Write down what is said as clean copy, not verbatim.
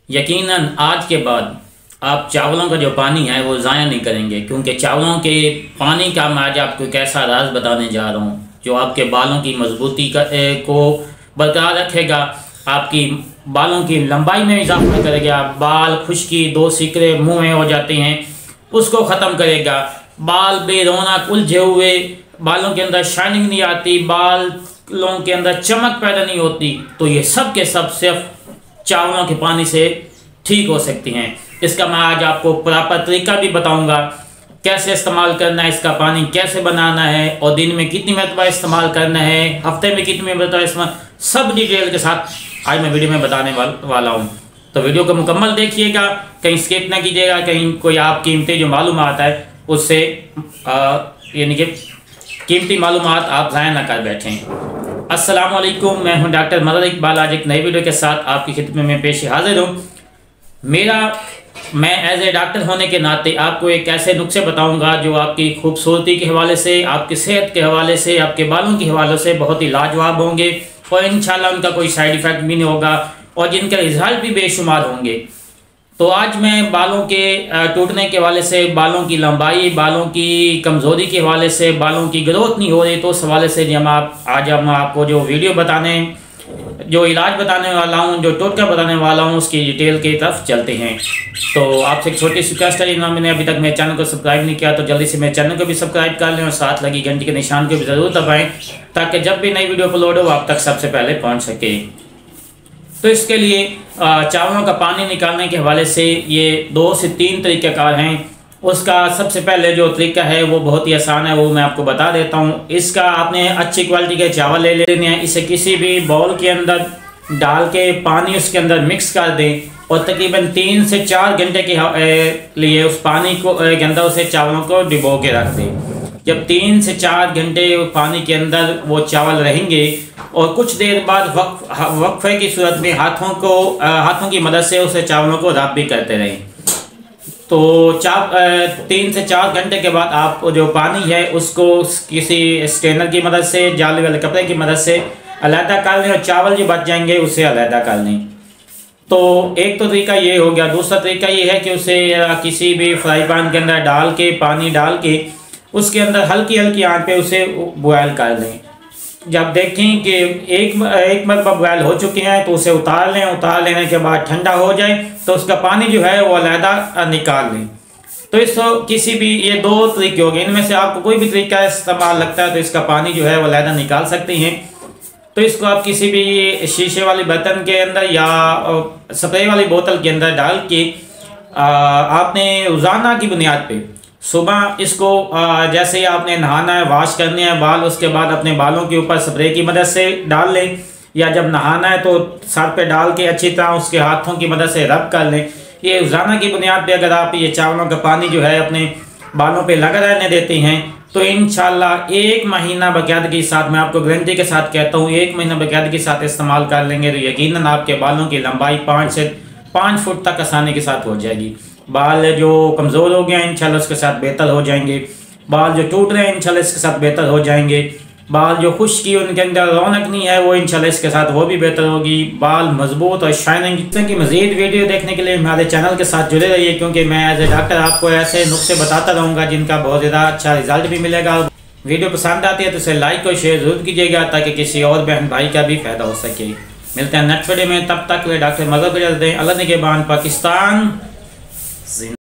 यकीनन आज के बाद आप चावलों का जो पानी है वो ज़ाया नहीं करेंगे, क्योंकि चावलों के पानी का मैं आज आपको एक ऐसा राज बताने जा रहा हूँ जो आपके बालों की मजबूती को बरकरार रखेगा, आपकी बालों की लंबाई में इजाफा करेगा। बाल खुश्की, दो सिकरे मुँह में हो जाते हैं, उसको ख़त्म करेगा। बाल बेरौनक उलझे हुए, बालों के अंदर शाइनिंग नहीं आती, बालों के अंदर चमक पैदा नहीं होती, तो ये सब के सब सिर्फ चावलों के पानी से ठीक हो सकती हैं। इसका मैं आज आपको प्रॉपर तरीका भी बताऊंगा, कैसे इस्तेमाल करना है, इसका पानी कैसे बनाना है और दिन में कितनी मरतबा इस्तेमाल करना है, हफ्ते में कितनी मरतबा इस्तेमाल, सब डिटेल के साथ आज मैं वीडियो में बताने वाला हूँ। तो वीडियो को मुकम्मल देखिएगा, कहीं स्किप ना कीजिएगा, कहीं कोई आप कीमती जो मालूमात है उससे यानी कि कीमती मालूमात आप ज़ाया ना कर बैठें। अस्सलाम वालेकुम, मैं हूं डॉक्टर मदद इकबाल। आज एक नई वीडियो के साथ आपकी खिदमत में पेश हाजिर हूं। मैं एज ए डॉक्टर होने के नाते आपको एक ऐसे नुस्खे बताऊंगा जो आपकी खूबसूरती के हवाले से, आपकी सेहत के हवाले से, आपके बालों के हवाले से बहुत ही लाजवाब होंगे और इंशाल्लाह उनका कोई साइड इफ़ेक्ट भी नहीं होगा और जिनके रिजल्ट भी बेशुमार होंगे। तो आज मैं बालों के टूटने के हवाले से, बालों की लंबाई, बालों की कमज़ोरी के हवाले से, बालों की ग्रोथ नहीं हो रही तो उस हवाले से आज हम आपको जो इलाज बताने वाला हूं, जो टोटका बताने वाला हूं, उसकी डिटेल की तरफ चलते हैं। तो आपसे एक छोटी सी रिक्वेस्ट है, जिन्होंने मैंने अभी तक मेरे चैनल को सब्सक्राइब नहीं किया तो जल्दी से मेरे चैनल को भी सब्सक्राइब कर लें और साथ लगी घंटी के निशान को भी ज़रूर दबाएँ ताकि जब भी नई वीडियो अपलोड हो आप तक सबसे पहले पहुँच सके। तो इसके लिए चावलों का पानी निकालने के हवाले से ये 2 से 3 तरीक़ेकार हैं। उसका सबसे पहले जो तरीका है वो बहुत ही आसान है, वो मैं आपको बता देता हूँ। इसका आपने अच्छी क्वालिटी के चावल ले लेने हैं, इसे किसी भी बाउल के अंदर डाल के पानी उसके अंदर मिक्स कर दें और तकरीबन 3 से 4 घंटे के लिए उस पानी को के अंदर उसे चावलों को डिबो के रख दें। जब 3 से 4 घंटे पानी के अंदर वो चावल रहेंगे और कुछ देर बाद वक्फे की सूरत में हाथों की मदद से उसे चावलों को रब भी करते रहें। तो 3 से 4 घंटे के बाद आप जो पानी है उसको किसी स्ट्रेनर की मदद से, जाली वाले कपड़े की मदद से अलहदा कर लें और चावल जो बच जाएंगे उसे अलहदा कर लें। तो एक तो तरीका ये हो गया। दूसरा तरीका ये है कि उसे किसी भी फ्राई पैन के अंदर डाल के, पानी डाल के उसके अंदर हल्की हल्की आंच पे उसे बॉयल कर लें। जब देखें कि एक मरतबा बॉयल हो चुके हैं तो उसे उतार लें। उतार लेने के बाद ठंडा हो जाए तो उसका पानी जो है वो अलहदा निकाल लें। तो किसी भी ये 2 तरीके हो गए, इनमें से आपको कोई भी तरीका इस्तेमाल लगता है तो इसका पानी जो है वो अलहदा निकाल सकते हैं। तो इसको आप किसी भी शीशे वाले बर्तन के अंदर या स्प्रे वाली बोतल के अंदर डाल के आपने रोज़ाना की बुनियाद पे सुबह इसको जैसे ही आपने नहाना है, वॉश करने हैं बाल, उसके बाद अपने बालों के ऊपर स्प्रे की मदद से डाल लें या जब नहाना है तो सर पे डाल के अच्छी तरह उसके हाथों की मदद से रब कर लें। ये रोज़ाना की बुनियाद पे अगर आप ये चावलों का पानी जो है अपने बालों पे लगा रहने देते हैं तो इंशाल्लाह 1 महीना बाकायदगी के साथ, मैं आपको गारंटी के साथ कहता हूँ, 1 महीना बाकायदगी के साथ इस्तेमाल कर लेंगे तो यकीनन आपके बालों की लंबाई 5 से 5 फुट तक आसानी के साथ हो जाएगी। बाल जो कमज़ोर हो गए हैं इंशाल्लाह उसके साथ बेहतर हो जाएंगे। बाल जो टूट रहे हैं इंशाल्लाह इसके साथ बेहतर हो जाएंगे। बाल जो खुश्की उनके अंदर रौनक नहीं है वो इंशाल्लाह इसके साथ वो भी बेहतर होगी। बाल मजबूत और शाइनिंग की मज़ीद वीडियो देखने के लिए हमारे चैनल के साथ जुड़े रहिए, क्योंकि मैं एज ए डॉक्टर आपको ऐसे नुस्खे बताता रहूँगा जिनका बहुत ज़्यादा अच्छा रिजल्ट भी मिलेगा। वीडियो पसंद आती है तो इसे लाइक और शेयर ज़रूर कीजिएगा ताकि किसी और बहन भाई का भी फ़ायदा हो सके। मिलते हैं नेक्स्ट वीडियो में, तब तक डॉक्टर मदद कर दें। अल्लाह निगहबान पाकिस्तान।